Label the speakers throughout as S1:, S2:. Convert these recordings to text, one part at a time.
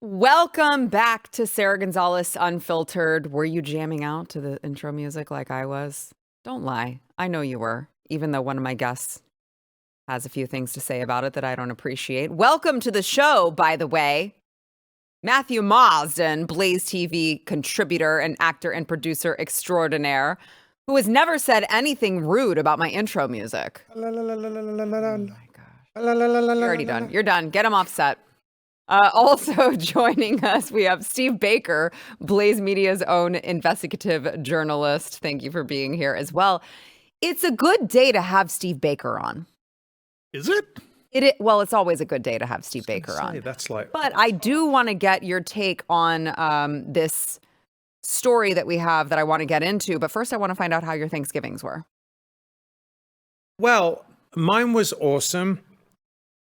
S1: Welcome back to Sara Gonzales Unfiltered. Were you jamming out to the intro music like I was? Don't lie. I know you were, even though one of my guests has a few things to say about it that I don't appreciate. Welcome to the show, by the way. Matthew Marsden, BlazeTV contributor and actor and producer extraordinaire, who has never said anything rude about my intro music. Oh my gosh. You're already done. You're done. Get him off set. Also joining us, we have Steve Baker, Blaze Media's own investigative journalist. Thank you for being here as well. It's a good day to have Steve Baker on.
S2: Is it?
S1: Well, it's always a good day to have Steve Baker on.
S2: That's like.
S1: But I do want to get your take on this story that we have that I want to get into. But first, I want to find out how your Thanksgivings were.
S2: Well, mine was awesome.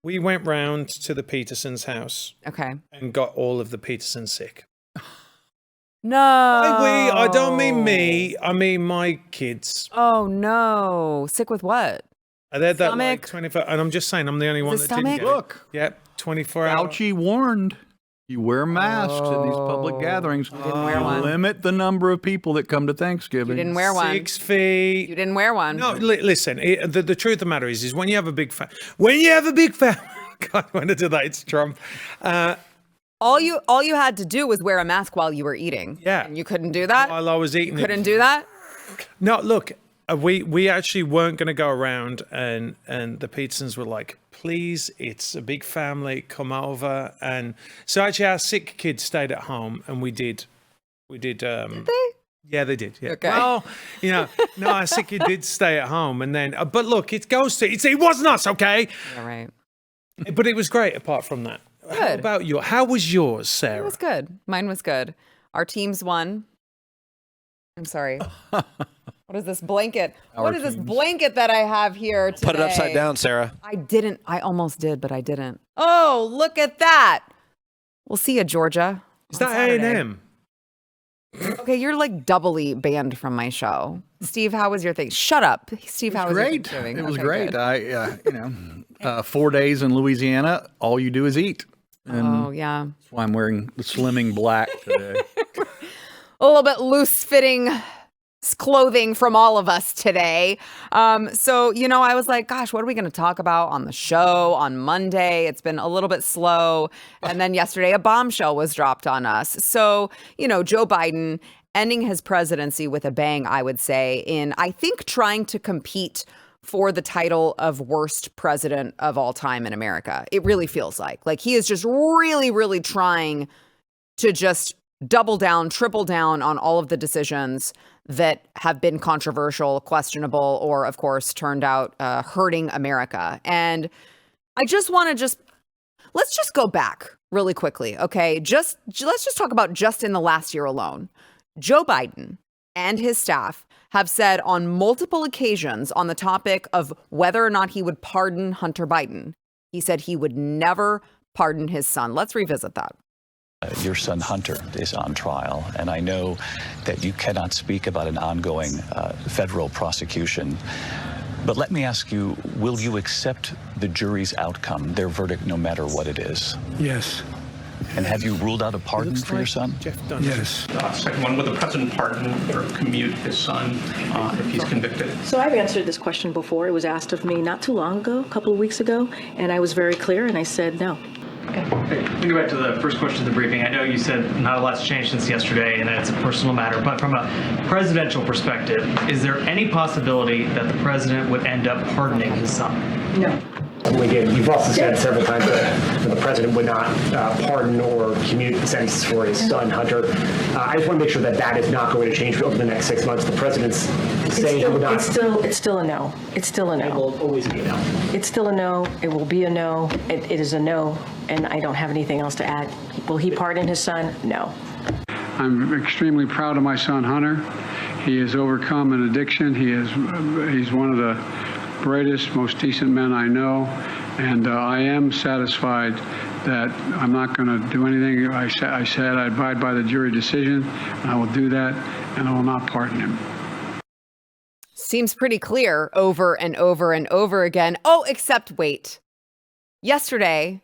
S2: We went round to the Petersons' house.
S1: Okay.
S2: And got all of the Petersons sick.
S1: No.
S2: I don't mean me. I mean my kids.
S1: Oh, no. Sick with what?
S2: They're that
S1: Stomach?
S2: like 24. And I'm just saying, I'm the only one that didn't get
S3: Look.
S2: it. Yep, 24 hours.
S3: Fauci warned. You wear masks at these public gatherings.
S1: You didn't wear one.
S3: Limit the number of people that come to Thanksgiving.
S1: You didn't wear one.
S2: 6 feet.
S1: You didn't wear one.
S2: No, listen. The truth of the matter is when you have a big family. God, I want to do that. It's Trump.
S1: All you had to do was wear a mask while you were eating.
S2: Yeah.
S1: And you couldn't do that?
S2: While I was eating
S1: Couldn't do that?
S2: No, look, we actually weren't going to go around, and the Petersons were like, please, it's a big family, come over. And so actually our sick kids stayed at home, and we did.
S1: Did they?
S2: Yeah, they did. Yeah.
S1: Okay.
S2: Well, no, our sick kid did stay at home, and then, but look, it wasn't us, okay?
S1: Yeah, right.
S2: But it was great apart from that.
S1: Good.
S2: How about you? How was yours, Sarah?
S1: It was good. Mine was good. Our teams won. I'm sorry. What is this blanket? What is this blanket that I have here today?
S4: Put it upside down, Sarah.
S1: I didn't. I almost did, but I didn't. Oh, look at that. We'll see you, Georgia.
S2: Is that A&M?
S1: Okay, you're like doubly banned from my show. Steve, how was your thing? Shut up. Steve, how was your Thanksgiving?
S3: It was
S1: Okay,
S3: great.
S1: good.
S3: 4 days in Louisiana, all you do is eat. And
S1: Oh, yeah.
S3: that's why I'm wearing the slimming black today.
S1: A little bit loose-fitting clothing from all of us today. So, I was like, gosh, what are we going to talk about on the show on Monday? It's been a little bit slow. And then yesterday, a bombshell was dropped on us. So, Joe Biden ending his presidency with a bang, I would say, in, I think, trying to compete for the title of worst president of all time in America. It really feels like he is just really, really trying to just double down, triple down on all of the decisions that have been controversial, questionable, or of course turned out hurting America. And I just want to let's just go back really quickly. Okay. Let's just talk about just in the last year alone. Joe Biden and his staff have said on multiple occasions on the topic of whether or not he would pardon Hunter Biden, he said he would never pardon his son. Let's revisit that.
S5: Your son Hunter is on trial, and I know that you cannot speak about an ongoing federal prosecution. But let me ask you, will you accept the jury's outcome, their verdict, no matter what it is?
S6: Yes.
S5: And have you ruled out a pardon for your son?
S6: Yes.
S7: Second one, will the president pardon or commute his son if he's convicted?
S8: So I've answered this question before. It was asked of me not too long ago, a couple of weeks ago, and I was very clear, and I said no.
S7: Okay. We go back to the first question of the briefing. I know you said not a lot's changed since yesterday, and it's a personal matter, but from a presidential perspective, is there any possibility that the president would end up pardoning his son?
S8: No.
S9: Again, you've also said several times that the president would not pardon or commute sentences for his son, Hunter. I just want to make sure that that is not going to change over the next 6 months. The president's saying he would not.
S8: It's still a no. It's still a no.
S9: It will always be a no.
S8: It's still a no. It will be a no. It is a no, and I don't have anything else to add. Will he pardon his son? No.
S6: I'm extremely proud of my son, Hunter. He has overcome an addiction. He's one of the brightest, most decent men I know, and I am satisfied that I'm not going to do anything. I said I abide by the jury decision, and I will do that, and I will not pardon him.
S1: Seems pretty clear over and over and over again. Oh, except wait. Yesterday,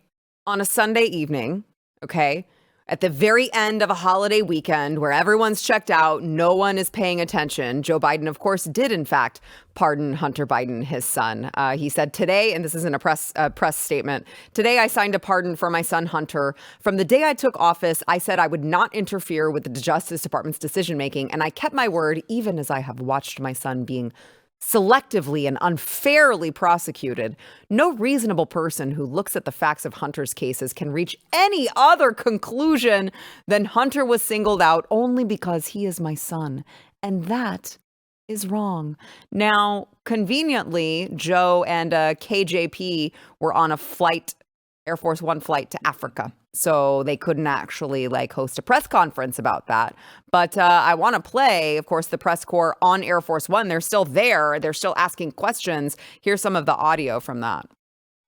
S1: on a Sunday evening, okay, at the very end of a holiday weekend where everyone's checked out, no one is paying attention, Joe Biden, of course, did in fact pardon Hunter Biden, his son. He said today, and this is in a press statement, today I signed a pardon for my son Hunter. From the day I took office, I said I would not interfere with the Justice Department's decision making, and I kept my word even as I have watched my son being selectively and unfairly prosecuted. No reasonable person who looks at the facts of Hunter's cases can reach any other conclusion than Hunter was singled out only because he is my son. And that is wrong. Now, conveniently, Joe and KJP were on a flight, Air Force One flight to Africa. So they couldn't actually host a press conference about that. But I want to play, of course, the press corps on Air Force One. They're still there. They're still asking questions. Here's some of the audio from that.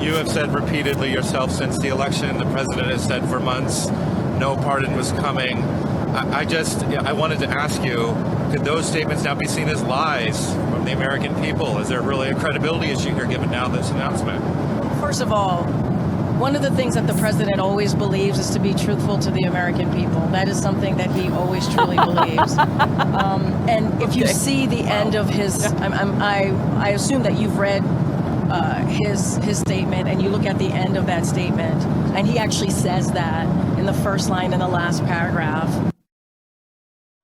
S4: You have said repeatedly yourself since the election, the president has said for months, no pardon was coming. I wanted to ask you, could those statements now be seen as lies from the American people? Is there really a credibility issue here given now this announcement?
S8: First of all, one of the things that the president always believes is to be truthful to the American people. That is something that he always truly believes. And if you see the end of his, I assume that you've read his statement, and you look at the end of that statement, and he actually says that in the first line in the last paragraph.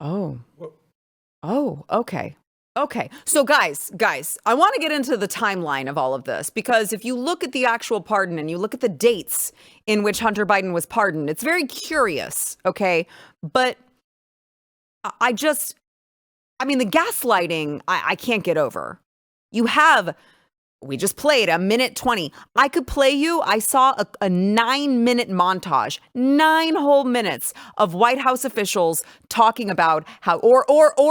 S1: Oh, okay. Okay. So guys, I want to get into the timeline of all of this, because if you look at the actual pardon and you look at the dates in which Hunter Biden was pardoned, it's very curious. Okay. But the gaslighting, I can't get over. We just played a minute 20. I could play you. I saw a 9-minute montage, 9 whole minutes of White House officials talking about how, or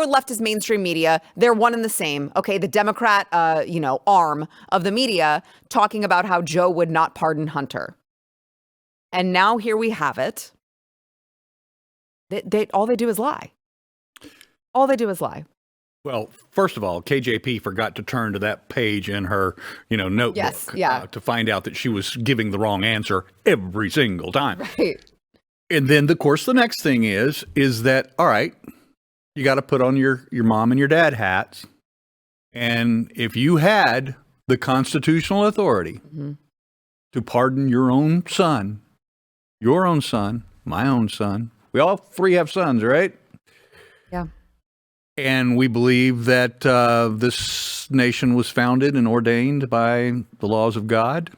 S1: leftist mainstream media, they're one and the same. Okay. The Democrat, arm of the media talking about how Joe would not pardon Hunter. And now here we have it. All they do is lie. All they do is lie.
S3: Well, first of all, KJP forgot to turn to that page in her, notebook to find out that she was giving the wrong answer every single time.
S1: Right.
S3: And then, of course, the next thing is that, all right, you got to put on your mom and your dad hats. And if you had the constitutional authority to pardon your own son, my own son, we all 3 have sons, right?
S1: Yeah.
S3: And we believe that this nation was founded and ordained by the laws of God.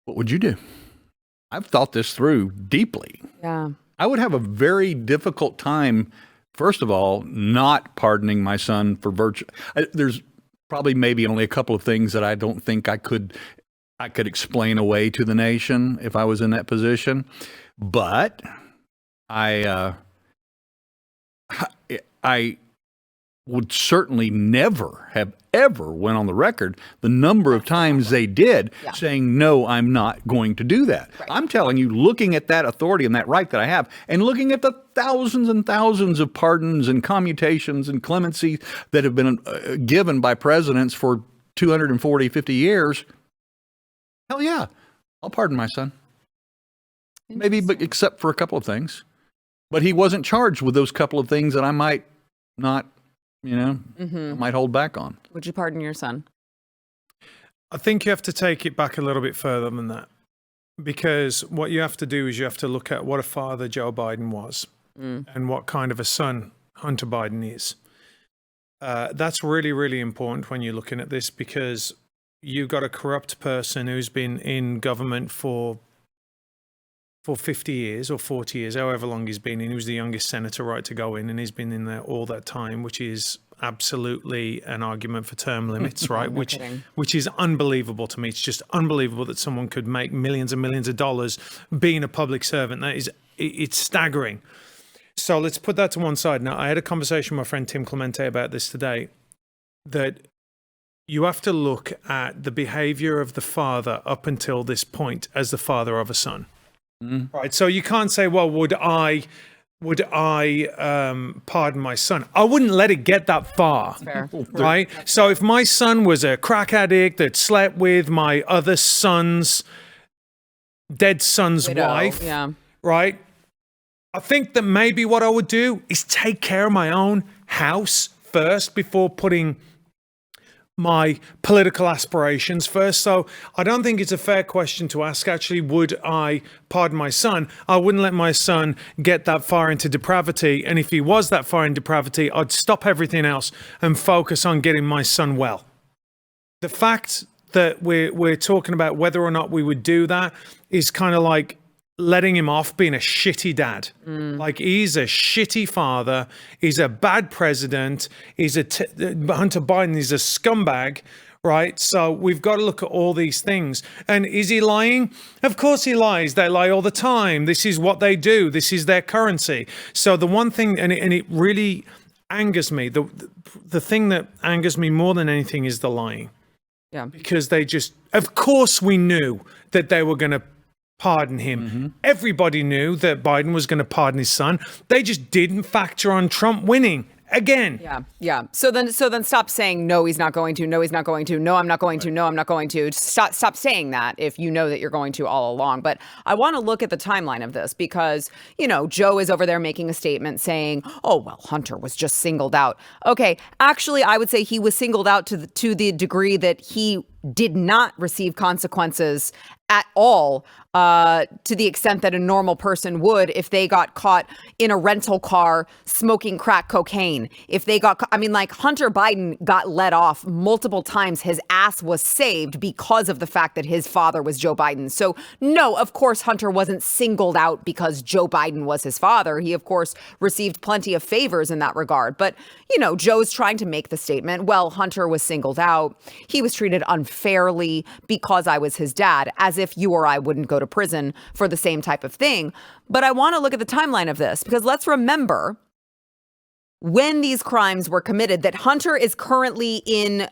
S3: What would you do? I've thought this through deeply.
S1: Yeah.
S3: I would have a very difficult time, first of all, not pardoning my son for virtue. There's probably maybe only a couple of things that I don't think I could explain away to the nation if I was in that position. But I would certainly never have ever went on the record the number of times they did saying, no, I'm not going to do that. Right. I'm telling you, looking at that authority and that right that I have, and looking at the thousands and thousands of pardons and commutations and clemency that have been given by presidents for 240, 50 years, hell yeah, I'll pardon my son. Maybe, but except for a couple of things. But he wasn't charged with those couple of things that I might not, might hold back on.
S1: Would you pardon your son?
S2: I think you have to take it back a little bit further than that, because what you have to do is you have to look at what a father Joe Biden was and what kind of a son Hunter Biden is. That's really, really important when you're looking at this, because you've got a corrupt person who's been in government for 50 years or 40 years, however long he's been in. He was the youngest senator right to go in, and he's been in there all that time, which is absolutely an argument for term limits, right? Which is unbelievable to me. It's just unbelievable that someone could make millions and millions of dollars being a public servant. It's staggering. So let's put that to one side. Now, I had a conversation with my friend Tim Clemente about this today, that you have to look at the behavior of the father up until this point as the father of a son. Right. So you can't say, well, would I pardon my son? I wouldn't let it get that far.
S1: Fair.
S2: Right. So if my son was a crack addict that slept with my other dead son's wife, right? I think that maybe what I would do is take care of my own house first before putting my political aspirations first. So I don't think it's a fair question to ask, actually, would I pardon my son? I wouldn't let my son get that far into depravity. And if he was that far in depravity, I'd stop everything else and focus on getting my son well. The fact that we're talking about whether or not we would do that is kind of like letting him off being a shitty dad. Like, he's a shitty father. He's a bad president. Hunter Biden is a scumbag, right? So we've got to look at all these things. And is he lying? Of course he lies. They lie all the time. This is what they do. This is their currency. So the one thing, and it really angers me, the thing that angers me more than anything is the lying.
S1: Yeah.
S2: Because of course we knew that they were going to pardon him. Everybody knew that Biden was going to pardon his son. They just didn't factor on Trump winning again.
S1: Yeah. So then stop saying, no, he's not going to. No, he's not going to. No, I'm not going to. No, I'm not going to. Stop saying that if you know that you're going to all along. But I want to look at the timeline of this because, Joe is over there making a statement saying, oh, well, Hunter was just singled out. Okay, actually, I would say he was singled out to the degree that he did not receive consequences at all, to the extent that a normal person would if they got caught in a rental car smoking crack cocaine. If they got, Hunter Biden got let off multiple times. His ass was saved because of the fact that his father was Joe Biden. So no, of course, Hunter wasn't singled out because Joe Biden was his father. He, of course, received plenty of favors in that regard. But, Joe's trying to make the statement, well, Hunter was singled out. He was treated unfairly because I was his dad, as if you or I wouldn't go to prison for the same type of thing. But I want to look at the timeline of this because let's remember when these crimes were committed that Hunter is currently in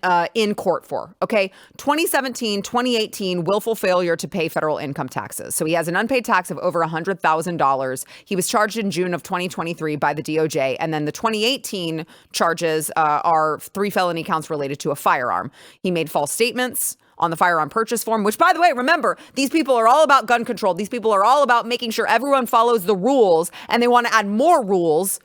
S1: court for, okay? 2017, 2018, willful failure to pay federal income taxes. So he has an unpaid tax of over $100,000. He was charged in June of 2023 by the DOJ. And then the 2018 charges are 3 felony counts related to a firearm. He made false statements on the firearm purchase form, which, by the way, remember, these people are all about gun control. These people are all about making sure everyone follows the rules, and they want to add more rules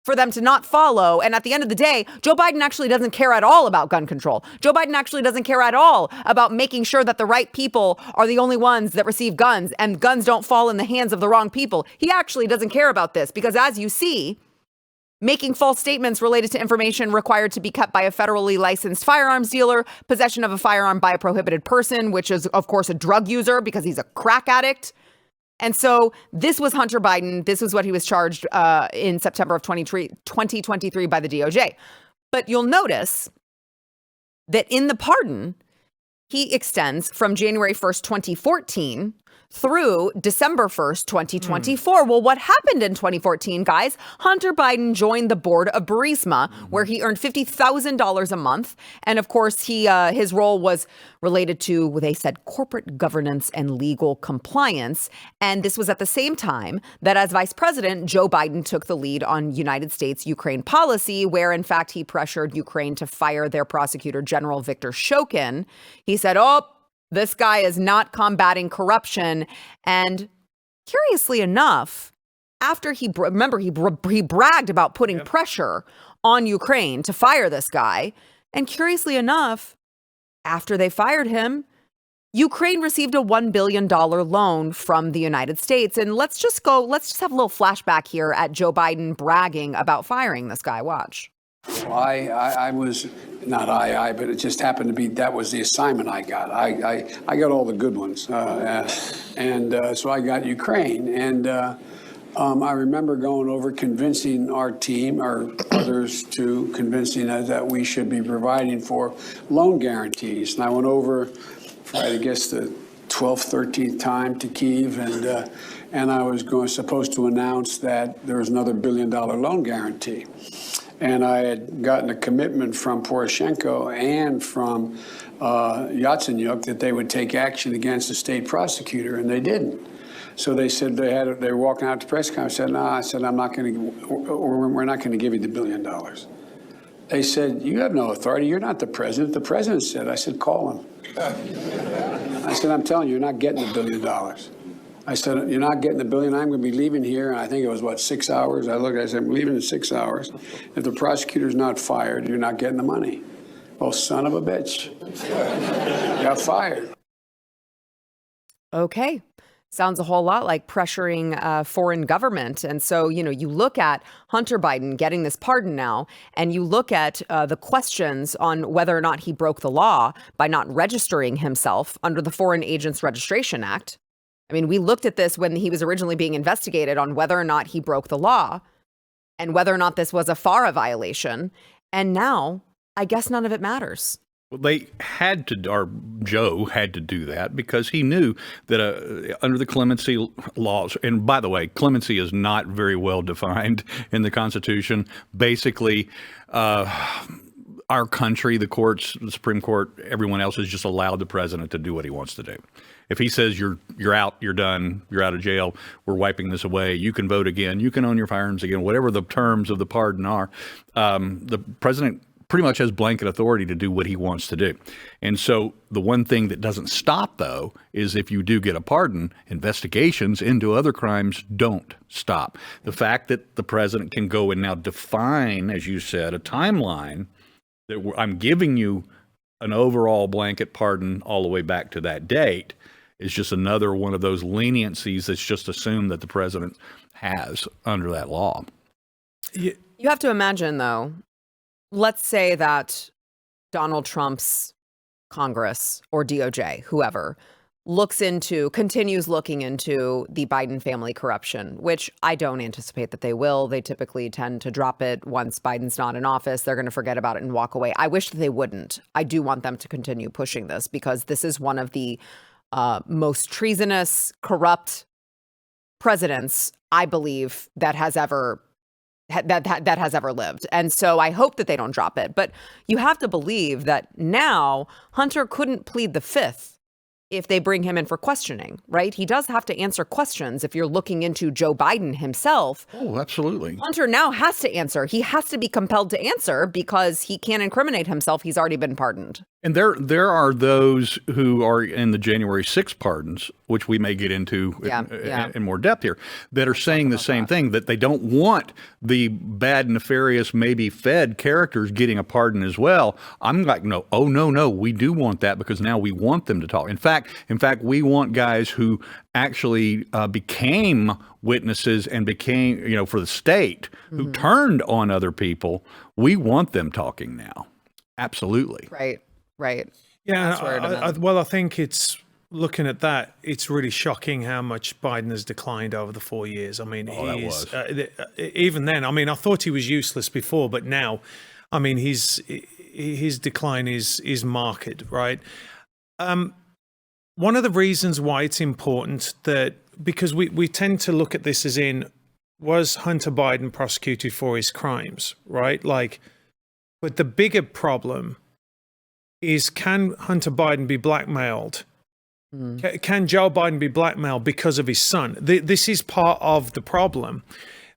S1: for them to not follow. And at the end of the day, Joe Biden actually doesn't care at all about gun control. Joe Biden actually doesn't care at all about making sure that the right people are the only ones that receive guns and guns don't fall in the hands of the wrong people. He actually doesn't care about this because, as you see, making false statements related to information required to be kept by a federally licensed firearms dealer, possession of a firearm by a prohibited person, which is, of course, a drug user because he's a crack addict. And so this was Hunter Biden. This was what he was charged in September of 2023 by the DOJ. But you'll notice that in the pardon, he extends from January 1st, 2014 through December 1st, 2024. Well, what happened in 2014, guys? Hunter Biden joined the board of Burisma, where he earned $50,000 a month. And of course, his role was related to, they said, corporate governance and legal compliance. And this was at the same time that as vice president, Joe Biden took the lead on United States-Ukraine policy, where in fact he pressured Ukraine to fire their prosecutor general, Viktor Shokin. He said, this guy is not combating corruption. And curiously enough, after he bragged about putting pressure on Ukraine to fire this guy. And curiously enough, after they fired him, Ukraine received a $1 billion loan from the United States. And let's just have a little flashback here at Joe Biden bragging about firing this guy. Watch.
S10: Well, I was, not but it just happened to be, that was the assignment I got. I got all the good ones. So I got Ukraine. And I remember going over convincing our team, or others, to convincing us that we should be providing for loan guarantees. And I went over for, I guess, the 12th, 13th time to Kyiv, and I was supposed to announce that there was another $1 billion loan guarantee. And I had gotten a commitment from Poroshenko and from Yatsenyuk that they would take action against the state prosecutor, and they didn't. So they said they were walking out to press conference. I said, no, I said, I'm not going to, or we're not going to give you the $1 billion. They said, you have no authority. You're not the president. The president said. I said, call him. I said, I'm telling you, you're not getting the $1 billion. I said, you're not getting the $1 billion. I'm going to be leaving here. And I think it was, 6 hours? I said, I'm leaving in 6 hours. If the prosecutor's not fired, you're not getting the money. Well, son of a bitch. Got fired.
S1: Okay. Sounds a whole lot like pressuring foreign government. And so, you look at Hunter Biden getting this pardon now, and you look at the questions on whether or not he broke the law by not registering himself under the Foreign Agents Registration Act. I mean, we looked at this when he was originally being investigated on whether or not he broke the law and whether or not this was a FARA violation. And now, I guess none of it matters.
S3: Well, they had to, or Joe had to do that because he knew that under the clemency laws, and by the way, clemency is not very well defined in the Constitution. Basically, our country, the courts, the Supreme Court, everyone else has just allowed the president to do what he wants to do. If he says you're out, you're done, you're out of jail, we're wiping this away, you can vote again, you can own your firearms again, whatever the terms of the pardon are, the president pretty much has blanket authority to do what he wants to do. And so the one thing that doesn't stop, though, is if you do get a pardon, investigations into other crimes don't stop. The fact that the president can go and now define, as you said, a timeline that I'm giving you an overall blanket pardon all the way back to that date is just another one of those leniencies that's just assumed that the president has under that law.
S1: You have to imagine, though, let's say that Donald Trump's Congress or DOJ, whoever, continues looking into the Biden family corruption, which I don't anticipate that they will. They typically tend to drop it once Biden's not in office. They're going to forget about it and walk away. I wish that they wouldn't. I do want them to continue pushing this because this is one of the most treasonous, corrupt presidents, I believe, that has ever lived. And so I hope that they don't drop it. But you have to believe that now Hunter couldn't plead the fifth if they bring him in for questioning, right? He does have to answer questions if you're looking into Joe Biden himself.
S3: Oh, absolutely.
S1: Hunter now has to answer. He has to be compelled to answer because he can't incriminate himself. He's already been pardoned.
S3: And there are those who are in the January 6 pardons, which we may get into in more depth here, that are saying the same thing, that they don't want the bad, nefarious, maybe fed characters getting a pardon as well. I'm like, no, we do want that because now we want them to talk. In fact, we want guys who actually became witnesses and became, for the state, who turned on other people. We want them talking now. Absolutely.
S1: Right.
S2: Yeah. I think it's looking at that. It's really shocking how much Biden has declined over the 4 years. I mean, even then, I mean, I thought he was useless before, but now, I mean, his decline is marked, right? One of the reasons why it's important because we tend to look at this as in, was Hunter Biden prosecuted for his crimes, right? But the bigger problem is, can Hunter Biden be blackmailed? Can Joe Biden be blackmailed because of his son? This is part of the problem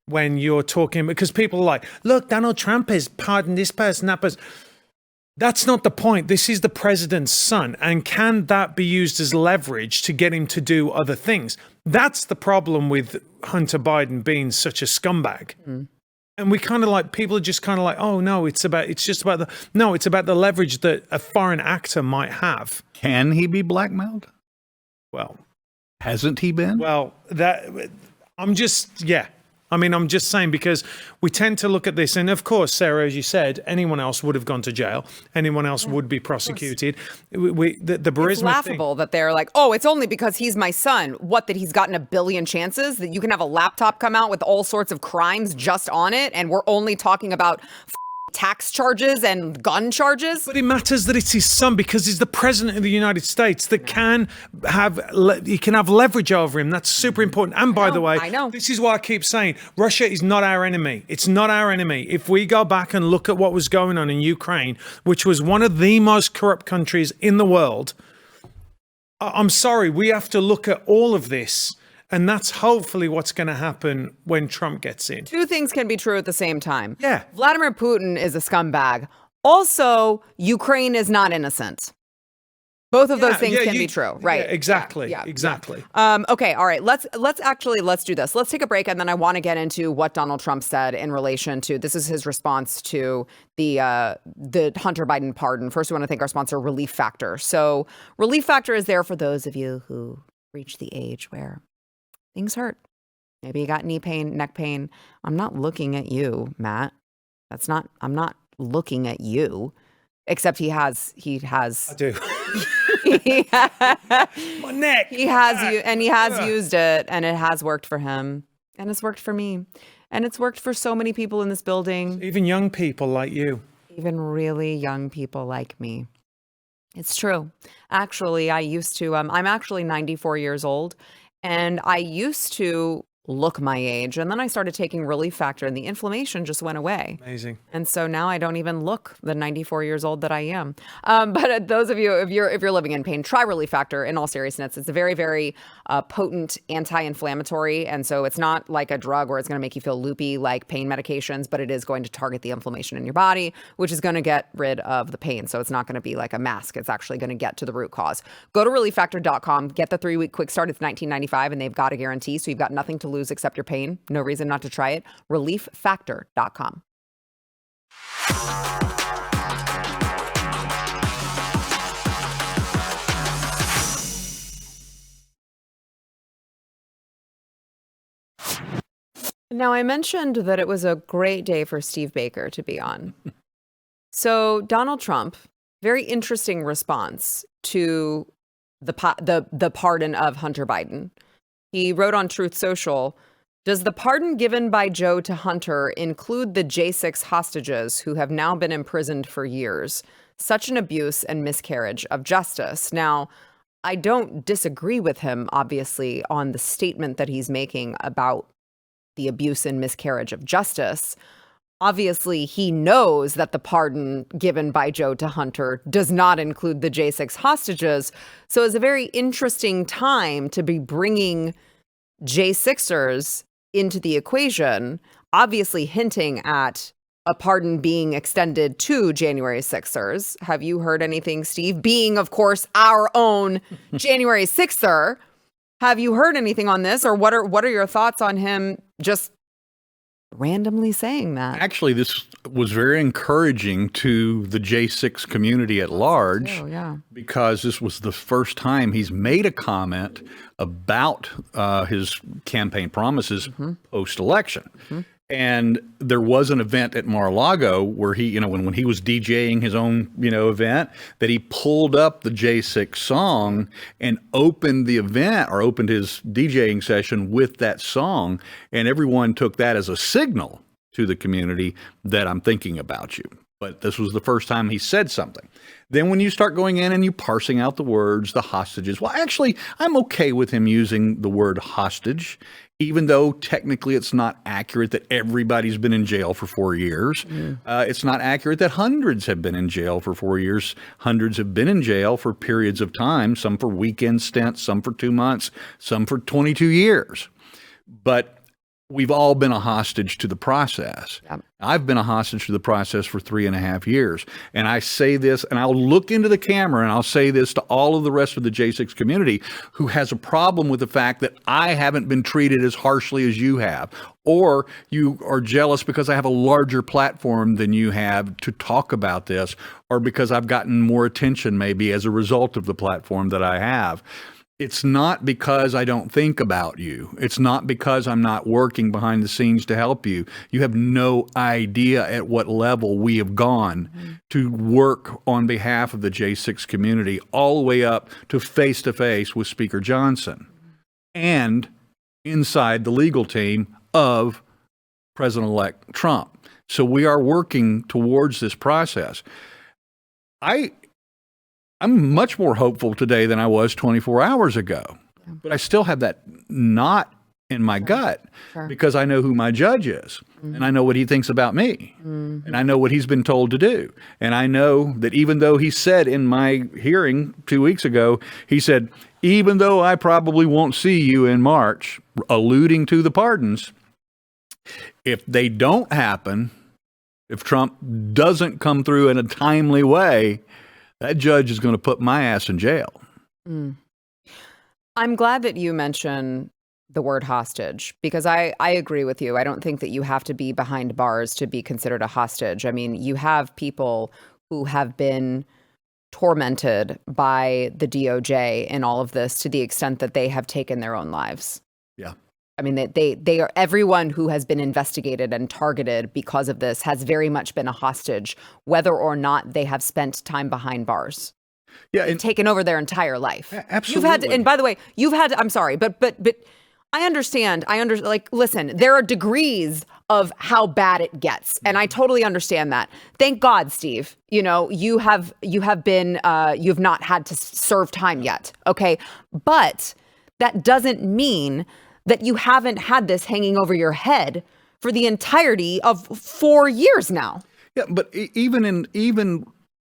S2: when you're talking, because people are like, look, Donald Trump has pardoned this person, that person. That's not the point. This is the president's son. And can that be used as leverage to get him to do other things? That's the problem with Hunter Biden being such a scumbag. And we kind of people are just kind of like, oh no, it's about the leverage that a foreign actor might have.
S3: Can he be blackmailed?
S2: Well,
S3: hasn't he been?
S2: Well, I'm just saying, because we tend to look at this, and of course, Sarah, as you said, anyone else would have gone to jail. Anyone else would be prosecuted. The Burisma
S1: it's laughable that they're like, oh, it's only because he's my son. What, that he's gotten a billion chances? That you can have a laptop come out with all sorts of crimes just on it, and we're only talking about tax charges and gun charges.
S2: But it matters that it's his son because he's the president of the United States that he can have leverage over him. That's super important. And by the way,
S1: I know.
S2: This is why I keep saying Russia is not our enemy. It's not our enemy. If we go back and look at what was going on in Ukraine, which was one of the most corrupt countries in the world, I'm sorry, we have to look at all of this. And that's hopefully what's going to happen when Trump gets in.
S1: Two things can be true at the same time.
S2: Yeah.
S1: Vladimir Putin is a scumbag. Also, Ukraine is not innocent. Both of those things can be true, right?
S2: Yeah, exactly. Exactly.
S1: Okay. All right. Let's do this. Let's take a break, and then I want to get into what Donald Trump said in relation to this is his response to the Hunter Biden pardon. First, we want to thank our sponsor, Relief Factor. So, Relief Factor is there for those of you who reach the age where things hurt. Maybe you got knee pain, neck pain. I'm not looking at you, Matt. I'm not looking at you. Except he has.
S2: I do. My neck.
S1: He has used it, and it has worked for him, and it's worked for me, and it's worked for so many people in this building.
S2: Even young people like you.
S1: Even really young people like me. It's true. Actually, I used to. I'm actually 94 years old. And I used to look my age, and then I started taking Relief Factor, and the inflammation just went away.
S2: Amazing.
S1: And so now I don't even look the 94 years old that I am. But those of you, if you're living in pain, try Relief Factor. In all seriousness, it's a very, very potent anti-inflammatory, and so it's not like a drug where it's going to make you feel loopy like pain medications, but it is going to target the inflammation in your body, which is going to get rid of the pain. So it's not going to be like a mask. It's actually going to get to the root cause. Go to relieffactor.com, get the 3-week quick start. It's $19.95, and they've got a guarantee, so you've got nothing to lose except your pain. No reason not to try it. Relieffactor.com. Now, I mentioned that it was a great day for Steve Baker to be on. So Donald Trump, very interesting response to the pardon of Hunter Biden. He wrote on Truth Social, does the pardon given by Joe to Hunter include the J6 hostages who have now been imprisoned for years? Such an abuse and miscarriage of justice. Now, I don't disagree with him, obviously, on the statement that he's making about the abuse and miscarriage of justice. Obviously, he knows that the pardon given by Joe to Hunter does not include the J6 hostages. So it's a very interesting time to be bringing J6ers into the equation, obviously hinting at a pardon being extended to January 6ers. Have you heard anything, Steve? Being, of course, our own January 6er. Have you heard anything on this, or what are your thoughts on him just randomly saying that?
S3: Actually, this was very encouraging to the J6 community at large, because this was the first time he's made a comment about his campaign promises post-election. And there was an event at Mar-a-Lago where he, when he was DJing his own, event, that he pulled up the J6 song and opened the event, or opened his DJing session with that song. And everyone took that as a signal to the community that I'm thinking about you. But this was the first time he said something. Then when you start going in and you parsing out the words, the hostages, well, actually, I'm okay with him using the word hostage, even though technically it's not accurate that everybody's been in jail for 4 years. It's not accurate that hundreds have been in jail for 4 years. Hundreds have been in jail for periods of time, some for weekend stints, some for 2 months, some for 22 years. But we've all been a hostage to the process. I've been a hostage to the process for 3.5 years. And I say this, and I'll look into the camera and I'll say this to all of the rest of the J6 community who has a problem with the fact that I haven't been treated as harshly as you have, or you are jealous because I have a larger platform than you have to talk about this, or because I've gotten more attention maybe as a result of the platform that I have. It's not because I don't think about you. It's not because I'm not working behind the scenes to help you. You have no idea at what level we have gone to work on behalf of the J6 community, all the way up to face with Speaker Johnson and inside the legal team of President-elect Trump. So we are working towards this process. I'm much more hopeful today than I was 24 hours ago, but I still have that knot in my gut because I know who my judge is and I know what he thinks about me and I know what he's been told to do. And I know that even though he said in my hearing 2 weeks ago, he said, even though I probably won't see you in March, alluding to the pardons, if they don't happen, if Trump doesn't come through in a timely way, that judge is going to put my ass in jail.
S1: I'm glad that you mentioned the word hostage, because I agree with you. I don't think that you have to be behind bars to be considered a hostage. I mean, you have people who have been tormented by the DOJ in all of this to the extent that they have taken their own lives.
S3: Yeah.
S1: I mean, they are, everyone who has been investigated and targeted because of this has very much been a hostage, whether or not they have spent time behind bars.
S3: Yeah, and
S1: taken over their entire life.
S3: Absolutely.
S1: You've had, and by the way, you've had, I'm sorry, but I understand, like, listen, there are degrees of how bad it gets. And I totally understand that. Thank God, Steve, you know, you have been, you've not had to serve time yet. Okay. But that doesn't mean that you haven't had this hanging over your head for the entirety of 4 years now.
S3: Yeah. But even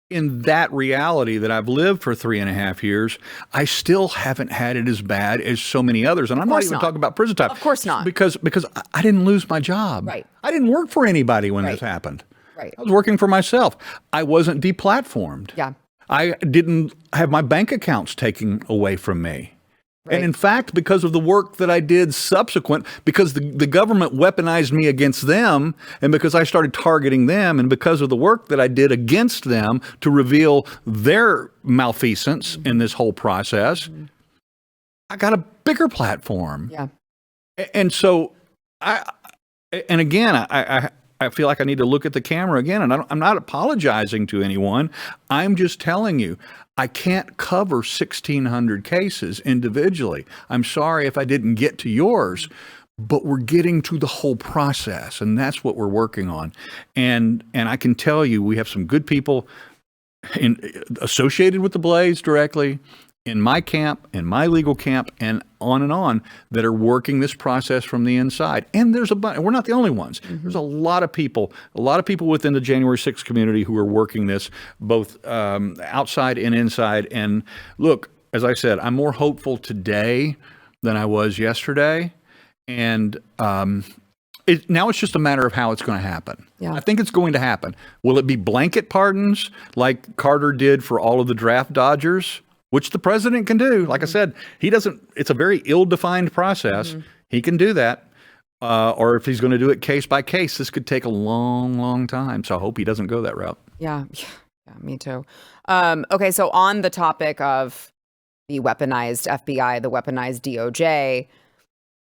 S3: in that reality that I've lived for 3.5 years, I still haven't had it as bad as so many others. And I'm not even talking about prison time.
S1: Of course not.
S3: Because I didn't lose my job.
S1: Right.
S3: I didn't work for anybody when this happened.
S1: Right.
S3: I was working for myself. I wasn't deplatformed.
S1: Yeah.
S3: I didn't have my bank accounts taken away from me. Right. And in fact, because of the work that I did subsequent, because the government weaponized me against them, and because I started targeting them, and because of the work that I did against them to reveal their malfeasance in this whole process, I got a bigger platform.
S1: Yeah.
S3: And so I feel like I need to look at the camera again, and I'm not apologizing to anyone. I'm just telling you, I can't cover 1,600 cases individually. I'm sorry if I didn't get to yours, but we're getting to the whole process, and that's what we're working on. And I can tell you, we have some good people associated with the Blaze directly, in my camp, in my legal camp, and on, that are working this process from the inside. And there's a bunch, we're not the only ones. There's a lot of people within the January 6th community who are working this, both outside and inside. And look, as I said, I'm more hopeful today than I was yesterday. And now it's just a matter of how it's going to happen.
S1: Yeah.
S3: I think it's going to happen. Will it be blanket pardons like Carter did for all of the draft dodgers? Which the president can do. Like I said, it's a very ill-defined process. He can do that. Or if he's going to do it case by case, this could take a long, long time. So I hope he doesn't go that route.
S1: Yeah, me too. Okay, so on the topic of the weaponized FBI, the weaponized DOJ,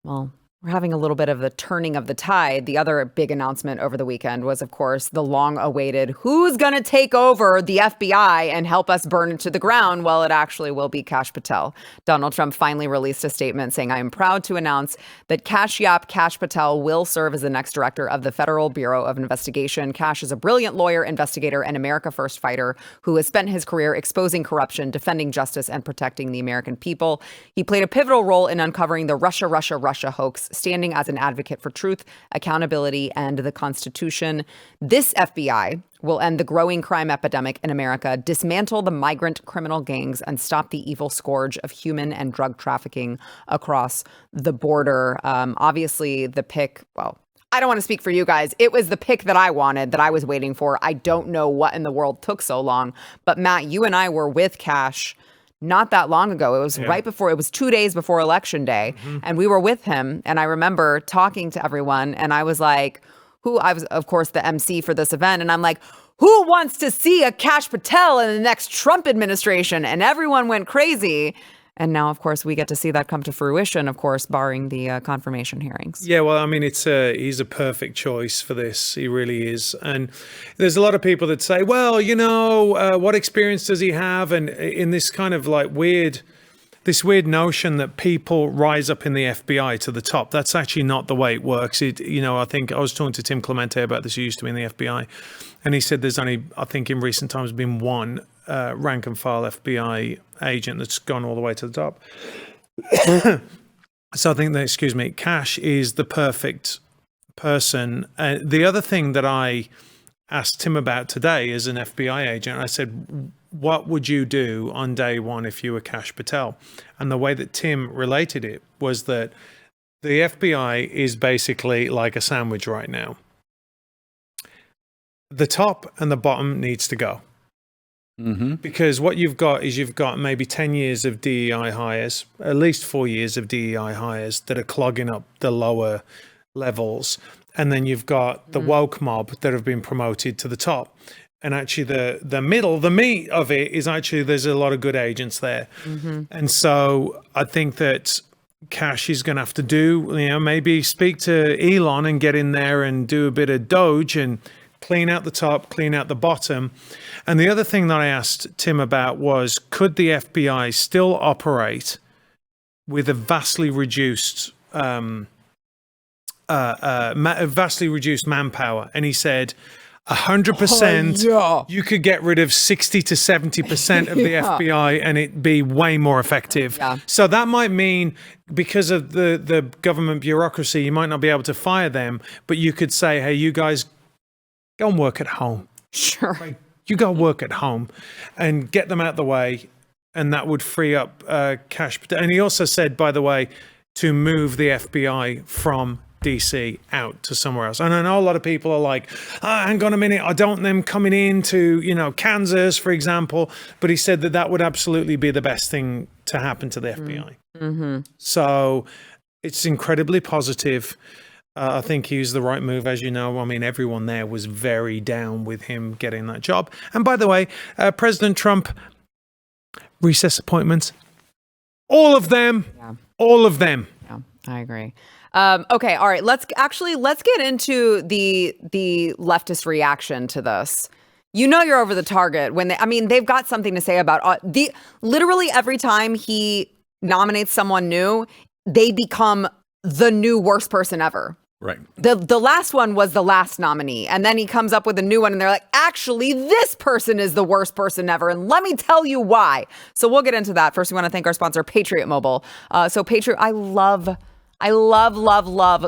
S1: well, we're having a little bit of the turning of the tide. The other big announcement over the weekend was, of course, the long-awaited who's going to take over the FBI and help us burn it to the ground. Well, it actually will be Kash Patel. Donald Trump finally released a statement saying, I am proud to announce that Kash Patel will serve as the next director of the Federal Bureau of Investigation. Kash is a brilliant lawyer, investigator, and America First fighter who has spent his career exposing corruption, defending justice, and protecting the American people. He played a pivotal role in uncovering the Russia hoax, standing as an advocate for truth, accountability, and the Constitution. This FBI will end the growing crime epidemic in America, dismantle the migrant criminal gangs, and stop the evil scourge of human and drug trafficking across the border. Obviously, the pick, well, I don't want to speak for you guys. It was the pick that I wanted, that I was waiting for. I don't know what in the world took so long. But Matt, you and I were with Kash not that long ago. It was right before, it was 2 days before Election Day. And we were with him. And I remember talking to everyone. And I was like, I was, of course, the MC for this event. And I'm like, who wants to see a Kash Patel in the next Trump administration? And everyone went crazy. And now, of course, we get to see that come to fruition, of course, barring the confirmation hearings.
S2: Yeah, well, I mean, he's a perfect choice for this. He really is. And there's a lot of people that say, well, you know, what experience does he have? And in this kind of like weird this weird notion that people rise up in the FBI to the top. That's actually not the way it works. I think I was talking to Tim Clemente about this, who used to be in the FBI, and he said there's only, I think in recent times, been one rank and file FBI agent that's gone all the way to the top. So I think that, Kash is the perfect person. The other thing that I asked Tim about today as an FBI agent, I said, what would you do on day one if you were Kash Patel? And the way that Tim related it was that the FBI is basically like a sandwich right now. The top and the bottom needs to go. Mm-hmm. Because what you've got maybe 10 years of DEI hires, at least 4 years of DEI hires that are clogging up the lower levels. And then you've got the woke mob that have been promoted to the top. And actually the middle, the meat of it is actually there's a lot of good agents there. Mm-hmm. And so I think that Kash is going to have to do, maybe speak to Elon and get in there and do a bit of Doge and clean out the top, clean out the bottom. And the other thing that I asked Tim about was, could the FBI still operate with a vastly reduced manpower? And he said 100%, you could get rid of 60 to 70% of the FBI and it'd be way more effective. Yeah. So that might mean, because of the government bureaucracy, you might not be able to fire them, but you could say, hey, you guys go and work at home.
S1: Sure.
S2: Right? You go work at home and get them out the way, and that would free up Kash. And he also said, by the way, to move the FBI from DC out to somewhere else. And I know a lot of people are like, hang on a minute, I don't want them coming into, Kansas, for example. But he said that would absolutely be the best thing to happen to the FBI. Mm-hmm. So it's incredibly positive. I think he was the right move, as you know. I mean, everyone there was very down with him getting that job. And by the way, President Trump, recess appointments, all of them. Yeah,
S1: I agree. Okay, all right. Let's get into the leftist reaction to this. You're over the target when they've got something to say about literally every time he nominates someone new, they become the new worst person ever.
S3: Right.
S1: The last one was the last nominee, and then he comes up with a new one, and they're like, actually, this person is the worst person ever, and let me tell you why. So we'll get into that. First, we want to thank our sponsor, Patriot Mobile. So Patriot, I love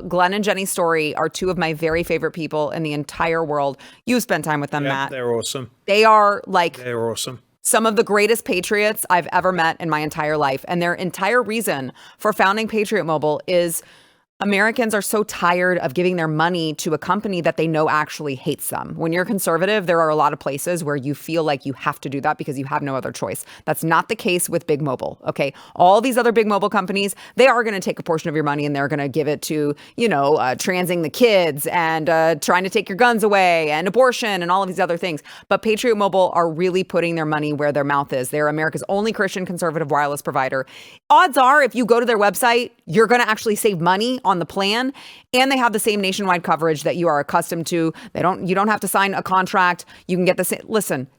S1: Glenn and Jenny Story are two of my very favorite people in the entire world. You spent time with them, Matt.
S2: They're awesome.
S1: They're
S2: awesome.
S1: Some of the greatest patriots I've ever met in my entire life. And their entire reason for founding Patriot Mobile is Americans are so tired of giving their money to a company that they know actually hates them. When you're conservative, there are a lot of places where you feel like you have to do that because you have no other choice. That's not the case with Big Mobile, okay? All these other big mobile companies, they are going to take a portion of your money and they're going to give it to, transing the kids and trying to take your guns away and abortion and all of these other things. But Patriot Mobile are really putting their money where their mouth is. They're America's only Christian conservative wireless provider. Odds are, if you go to their website, you're going to actually save money on the plan, and they have the same nationwide coverage that you are accustomed to. You don't have to sign a contract. You can get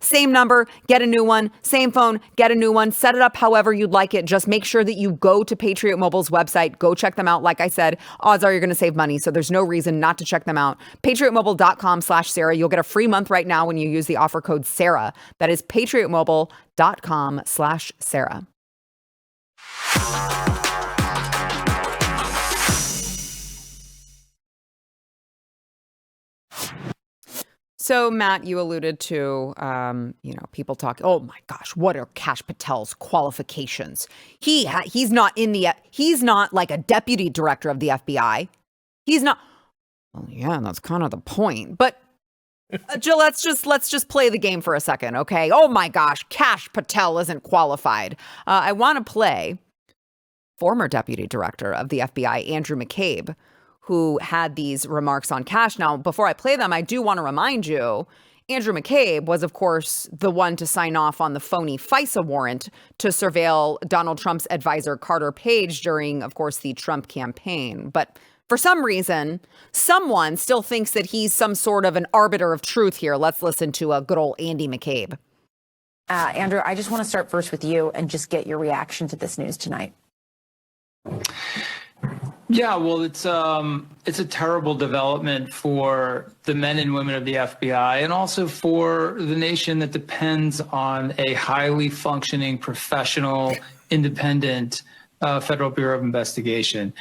S1: same number, get a new one, same phone, get a new one, set it up however you'd like it. Just make sure that you go to Patriot Mobile's website, go check them out. Like I said, odds are you're going to save money, so there's no reason not to check them out. PatriotMobile.com/Sarah. You'll get a free month right now when you use the offer code Sarah. That is PatriotMobile.com/Sarah. So, Matt, you alluded to, people talk, oh my gosh, what are Kash Patel's qualifications? He's not like a deputy director of the FBI. He's not. Well, yeah, that's kind of the point. But Jill, let's just play the game for a second, okay? Oh my gosh, Kash Patel isn't qualified. I want to play former deputy director of the FBI, Andrew McCabe, who had these remarks on Kash. Now, before I play them, I do want to remind you, Andrew McCabe was, of course, the one to sign off on the phony FISA warrant to surveil Donald Trump's advisor, Carter Page, during, of course, the Trump campaign. But for some reason, someone still thinks that he's some sort of an arbiter of truth here. Let's listen to a good old Andy McCabe.
S11: Andrew, I just want to start first with you and just get your reaction to this news tonight.
S12: Yeah, well, it's a terrible development for the men and women of the FBI and also for the nation that depends on a highly functioning, professional, independent Federal Bureau of Investigation.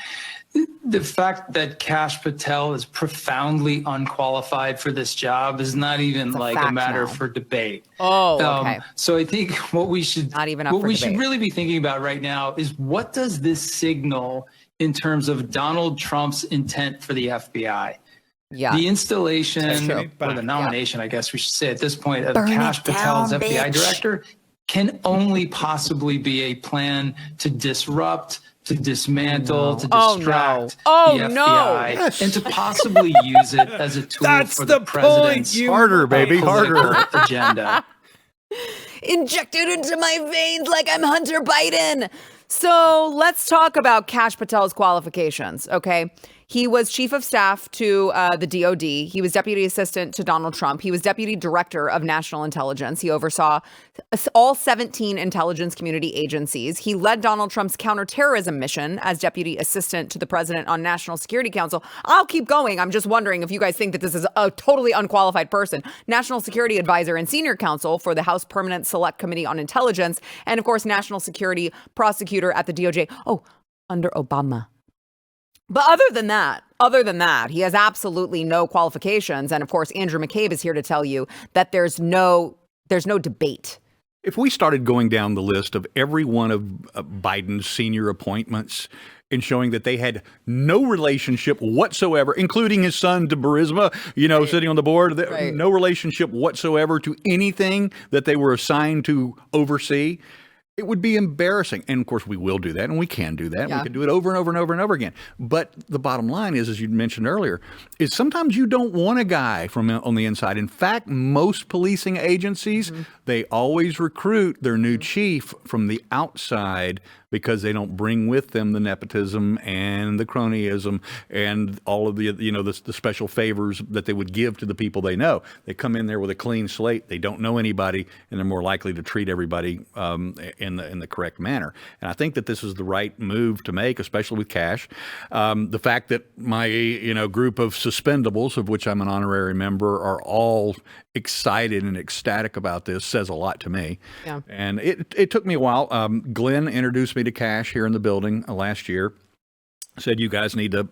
S12: The fact that Kash Patel is profoundly unqualified for this job is not even a matter for debate.
S1: Oh, okay.
S12: So I think what we should
S1: should
S12: really be thinking about right now is what does this signal in terms of Donald Trump's intent for the FBI?
S1: Yeah.
S12: The installation or the nomination, I guess we should say at this point, of
S11: Burn
S12: Kash
S11: it down,
S12: Patel as FBI
S11: bitch.
S12: director can only possibly be a plan to disrupt, to dismantle, to distract the FBI, and to possibly use it as a tool for the president's
S3: harder, baby, harder
S12: agenda.
S1: Injected into my veins like I'm Hunter Biden. So let's talk about Kash Patel's qualifications, okay? He was chief of staff to the DOD. He was deputy assistant to Donald Trump. He was deputy director of national intelligence. He oversaw all 17 intelligence community agencies. He led Donald Trump's counterterrorism mission as deputy assistant to the president on National Security Council. I'll keep going. I'm just wondering if you guys think that this is a totally unqualified person. National Security Advisor and senior counsel for the House Permanent Select Committee on Intelligence. And of course, national security prosecutor at the DOJ. Oh, under Obama. But other than that, he has absolutely no qualifications. And of course, Andrew McCabe is here to tell you that there's no debate.
S3: If we started going down the list of every one of Biden's senior appointments and showing that they had no relationship whatsoever, including his son to Burisma, sitting on the board, no relationship whatsoever to anything that they were assigned to oversee, it would be embarrassing. And of course, we will do that, and we can do that. Yeah. We can do it over and over and over and over again. But the bottom line is, as you mentioned earlier, is sometimes you don't want a guy from on the inside. In fact, most policing agencies, they always recruit their new chief from the outside because they don't bring with them the nepotism and the cronyism and all of the special favors that they would give to the people they know. They come in there with a clean slate. They don't know anybody, and they're more likely to treat everybody in the correct manner. And I think that this is the right move to make, especially with Kash. The fact that my group of suspendables, of which I'm an honorary member, are all excited and ecstatic about this says a lot to me. Yeah. And it took me a while. Glenn introduced me to Kash here in the building last year. Said you guys need to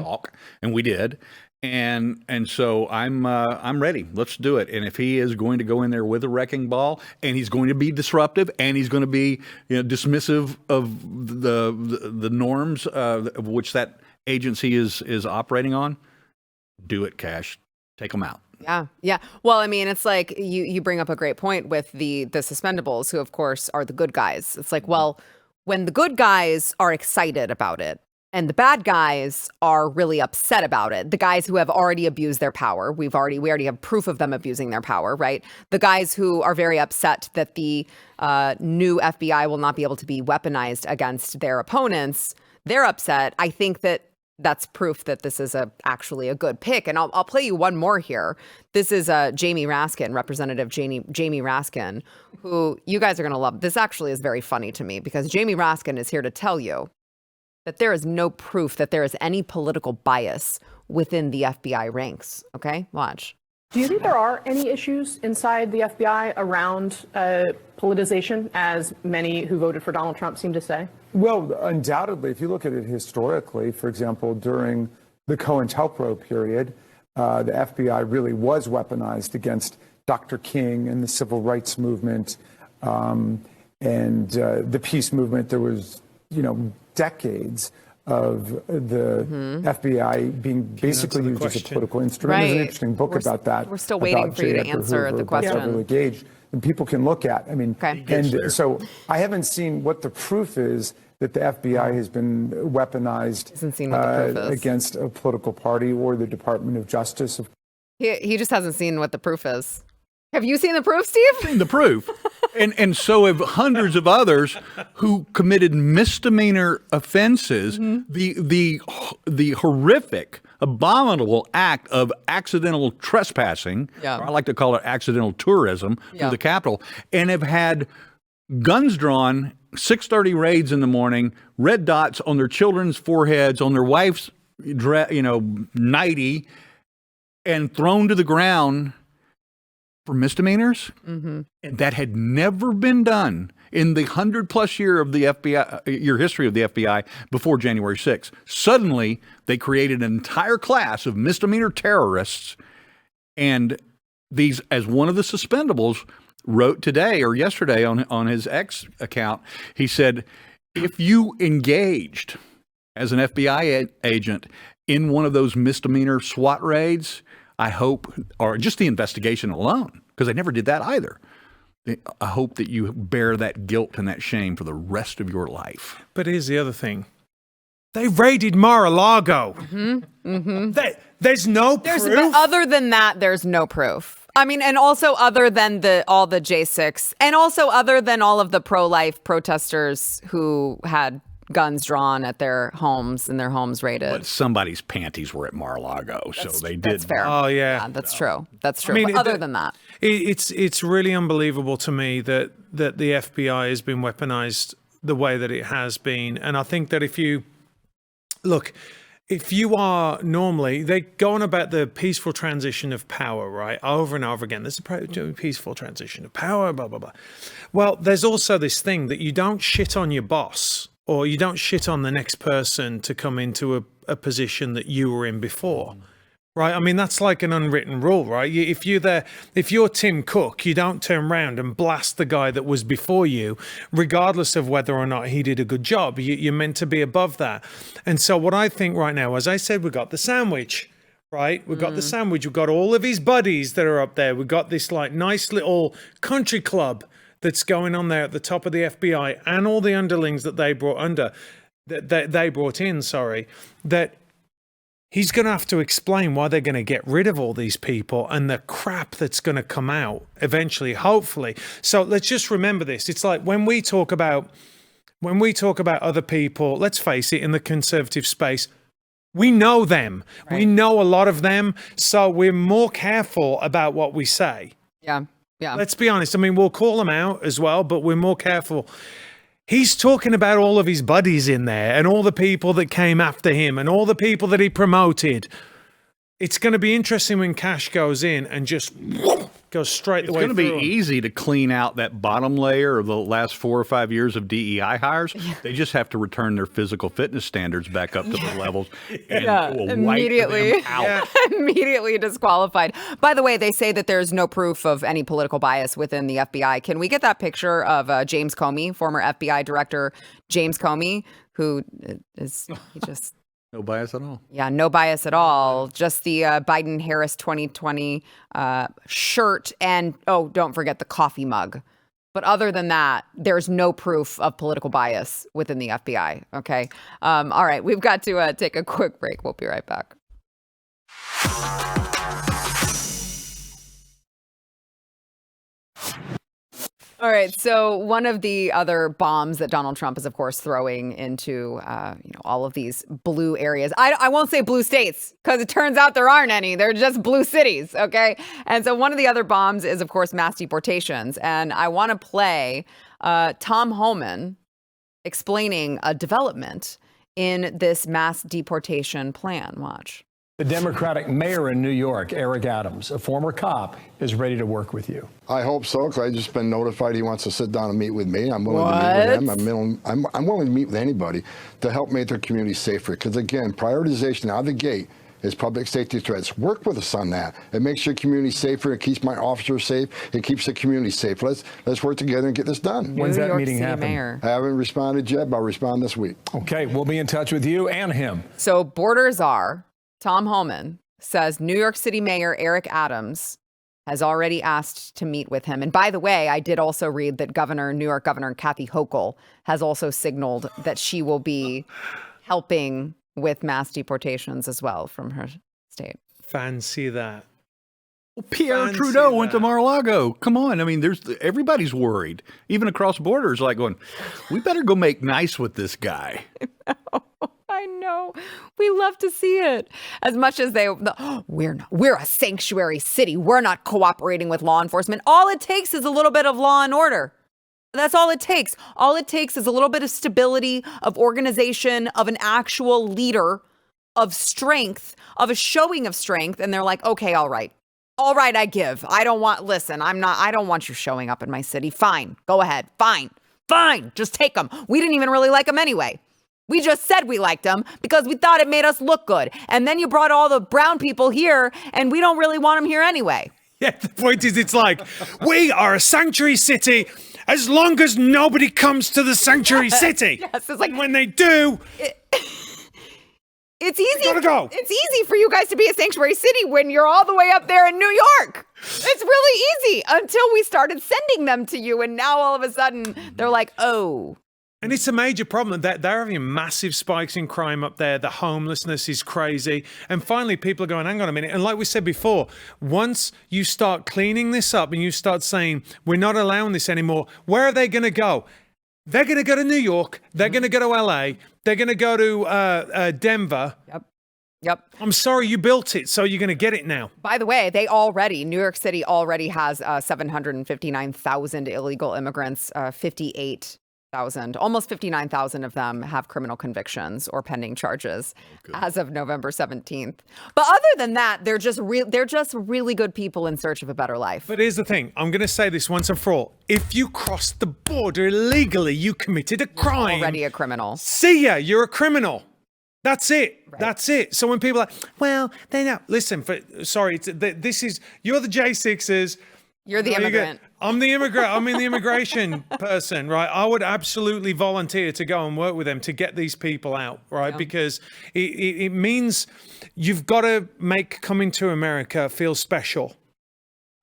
S3: talk, and we did. And so I'm ready. Let's do it. And if he is going to go in there with a wrecking ball, and he's going to be disruptive, and he's going to be dismissive of the norms of which that agency is operating on, do it, Kash. Take them out.
S1: Yeah. Well, I mean, it's like you bring up a great point with the suspendables, who of course are the good guys. It's like, well, when the good guys are excited about it and the bad guys are really upset about it, the guys who have already abused their power, we already have proof of them abusing their power, right? The guys who are very upset that the new FBI will not be able to be weaponized against their opponents, they're upset. I think that's proof that this is actually a good pick. And I'll play you one more here. This is Jamie Raskin, Representative Jamie Raskin, who you guys are going to love. This actually is very funny to me because Jamie Raskin is here to tell you that there is no proof that there is any political bias within the FBI ranks. Okay, watch.
S13: Do you think there are any issues inside the FBI around politicization, as many who voted for Donald Trump seem to say?
S14: Well, undoubtedly, if you look at it historically, for example, during the COINTELPRO period, the FBI really was weaponized against Dr. King and the civil rights movement and the peace movement. There was, decades of the FBI being basically used as a political instrument. There's an interesting book about that.
S1: We're still waiting for you to answer the question.
S14: Gage, and people can look at. I mean, and so I haven't seen what the proof is that the FBI has been weaponized against a political party or the Department of Justice.
S1: He just hasn't seen what the proof is. Have you seen the proof, Steve?
S3: Seen the proof. And so have hundreds of others who committed misdemeanor offenses. The horrific abominable act of accidental trespassing, or I like to call it accidental tourism, through the Capitol, and have had guns drawn, 6:30 raids in the morning, red dots on their children's foreheads, on their wife's, nightie, and thrown to the ground for misdemeanors. And that had never been done in the 100+ year of the year history of the FBI before January 6th. Suddenly, they created an entire class of misdemeanor terrorists, and these, as one of the suspendables wrote today or yesterday on his X account, he said, if you engaged as an FBI agent in one of those misdemeanor SWAT raids, I hope, or just the investigation alone, because I never did that either, I hope that you bear that guilt and that shame for the rest of your life.
S2: But here's the other thing. They raided Mar-a-Lago. There's no proof.
S1: Other than that, there's no proof. I mean, and also other than all the J6, and also other than all of the pro-life protesters who had guns drawn at their homes and their homes raided.
S3: But somebody's panties were at Mar-a-Lago, so they did.
S1: That's fair.
S2: Oh, yeah.
S1: That's true. That's true.
S2: I mean,
S1: but other than that.
S2: It's really unbelievable to me that the FBI has been weaponized the way that it has been. And I think that if you are normally, they go on about the peaceful transition of power, right? Over and over again. There's a peaceful transition of power, blah, blah, blah. Well, there's also this thing that you don't shit on your boss, or you don't shit on the next person to come into a position that you were in before, right? I mean, that's like an unwritten rule, right? If you're Tim Cook, you don't turn around and blast the guy that was before you, regardless of whether or not he did a good job. You're meant to be above that. And so what I think right now, as I said, we've got the sandwich, right? We've got the sandwich. We've got all of his buddies that are up there. We've got this like nice little country club that's going on there at the top of the FBI, and all the underlings that they brought in, that he's going to have to explain why they're going to get rid of all these people and the crap that's going to come out eventually, hopefully. So let's just remember this. It's like when we talk about other people, let's face it, in the conservative space, we know them. Right. We know a lot of them. So we're more careful about what we say.
S1: Yeah. Yeah.
S2: Let's be honest. I mean, we'll call them out as well, but we're more careful. He's talking about all of his buddies in there and all the people that came after him and all the people that he promoted. It's going to be interesting when Kash goes in and just goes straight the way through.
S3: It's going to be easy to clean out that bottom layer of the last 4 or 5 years of DEI hires. Yeah. They just have to return their physical fitness standards back up to the levels and
S1: immediately
S3: wipe them out.
S1: Immediately disqualified. By the way, they say that there's no proof of any political bias within the FBI. Can we get that picture of James Comey, former FBI director James Comey, who is just...
S3: No bias at all.
S1: Yeah, no bias at all. Just the Biden-Harris 2020 shirt and, don't forget the coffee mug. But other than that, there's no proof of political bias within the FBI, okay? All right, we've got to take a quick break. We'll be right back. All right. So one of the other bombs that Donald Trump is, of course, throwing into, all of these blue areas. I won't say blue states because it turns out there aren't any. They're just blue cities. OK. And so one of the other bombs is, of course, mass deportations. And I want to play Tom Homan explaining a development in this mass deportation plan. Watch.
S15: The Democratic mayor in New York, Eric Adams, a former cop, is ready to work with you.
S16: I hope so, because I've just been notified he wants to sit down and meet with me. I'm willing to meet with him. I'm willing to meet with anybody to help make their community safer. Because, again, prioritization out of the gate is public safety threats. Work with us on that. It makes your community safer. It keeps my officers safe. It keeps the community safe. Let's work together and get this done.
S15: When's that meeting happen?
S16: I haven't responded yet, but I'll respond this week.
S15: Okay, we'll be in touch with you and him.
S1: So border czar Tom Homan says New York City Mayor Eric Adams has already asked to meet with him. And by the way, I did also read that New York Governor Kathy Hochul has also signaled that she will be helping with mass deportations as well from her state.
S2: Fancy that.
S3: Well, Pierre Trudeau went to Mar-a-Lago. Come on. I mean, everybody's worried. Even across borders, like going, we better go make nice with this guy.
S1: I know. We love to see it. As much as we're a sanctuary city. We're not cooperating with law enforcement. All it takes is a little bit of law and order. That's all it takes. All it takes is a little bit of stability, of organization, of an actual leader, of strength, of a showing of strength. And they're like, okay, all right. All right, I give. I don't want you showing up in my city. Fine. Go ahead. Fine. Just take them. We didn't even really like them anyway. We just said we liked them because we thought it made us look good. And then you brought all the brown people here and we don't really want them here anyway.
S2: Yeah, the point is, it's like, we are a sanctuary city as long as nobody comes to the sanctuary city.
S1: Yes, it's like,
S2: when they do...
S1: It's easy.
S2: Gotta go.
S1: It's easy for you guys to be a sanctuary city when you're all the way up there in New York. It's really easy until we started sending them to you. And now all of a sudden they're like, oh.
S2: And it's a major problem that they're having massive spikes in crime up there. The homelessness is crazy. And finally, people are going, hang on a minute. And like we said before, once you start cleaning this up and you start saying, we're not allowing this anymore, where are they going to go? They're going to go to New York. They're going to go to LA. They're going to go to Denver.
S1: Yep.
S2: I'm sorry, you built it, so you're going to get it now.
S1: By the way, New York City already has 759,000 illegal immigrants, 58,000, almost 59,000 of them have criminal convictions or pending charges as of November 17th. But other than that, they're just really good people in search of a better life.
S2: But here's the thing. I'm going to say this once and for all. If you crossed the border illegally, you committed a crime.
S1: You're already a criminal.
S2: See ya, you're a criminal. That's it.
S1: Right.
S2: That's it. So when people are like, well, they know. Listen, you're the J6s.
S1: You're the immigrant.
S2: I'm the immigrant. I'm in the immigration person, right? I would absolutely volunteer to go and work with them to get these people out, right? Yeah. Because it means you've got to make coming to America feel special,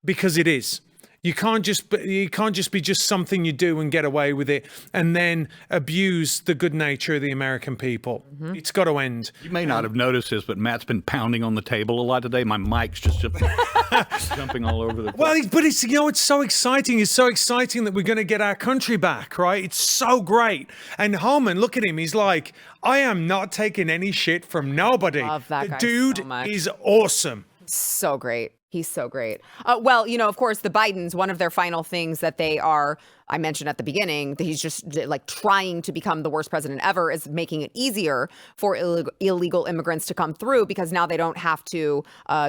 S2: because it is. You can't just be just something you do and get away with it and then abuse the good nature of the American people. Mm-hmm. It's got to end.
S3: You may not have noticed this, but Matt's been pounding on the table a lot today. My mic's just jumping all over the place.
S2: Well, but it's so exciting. It's so exciting that we're going to get our country back, right? It's so great. And Homan, look at him. He's like, I am not taking any shit from nobody.
S1: Love that
S2: the
S1: guy
S2: dude
S1: so much.
S2: Is awesome.
S1: So great. He's so great. Well, of course, the Bidens, one of their final things that I mentioned at the beginning, that he's just like trying to become the worst president ever, is making it easier for illegal immigrants to come through, because now they don't have to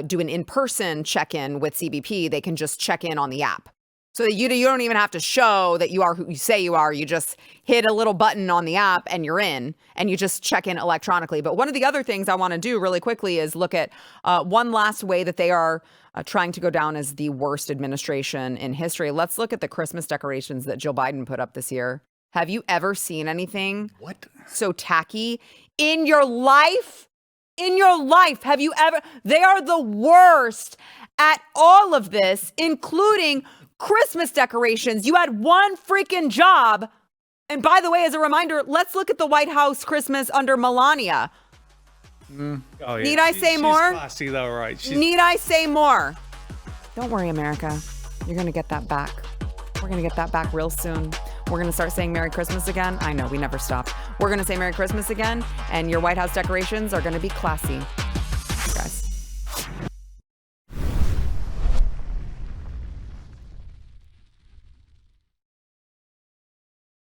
S1: do an in-person check-in with CBP. They can just check in on the app. So that you don't even have to show that you are who you say you are. You just hit a little button on the app and you're in, and you just check in electronically. But one of the other things I want to do really quickly is look at one last way that they are trying to go down as the worst administration in history. Let's look at the Christmas decorations that Joe Biden put up this year. Have you ever seen anything so tacky in your life? In your life, have you ever? They are the worst at all of this, including Christmas decorations. You had one freaking job. And by the way, as a reminder, let's look at the White House Christmas under Melania.
S2: Oh, yeah.
S1: Need I say more?
S2: She's classy though, right?
S1: Need I say more? Don't worry, America. You're going to get that back. We're going to get that back real soon. We're going to start saying Merry Christmas again. I know, we never stopped. We're going to say Merry Christmas again, and your White House decorations are going to be classy.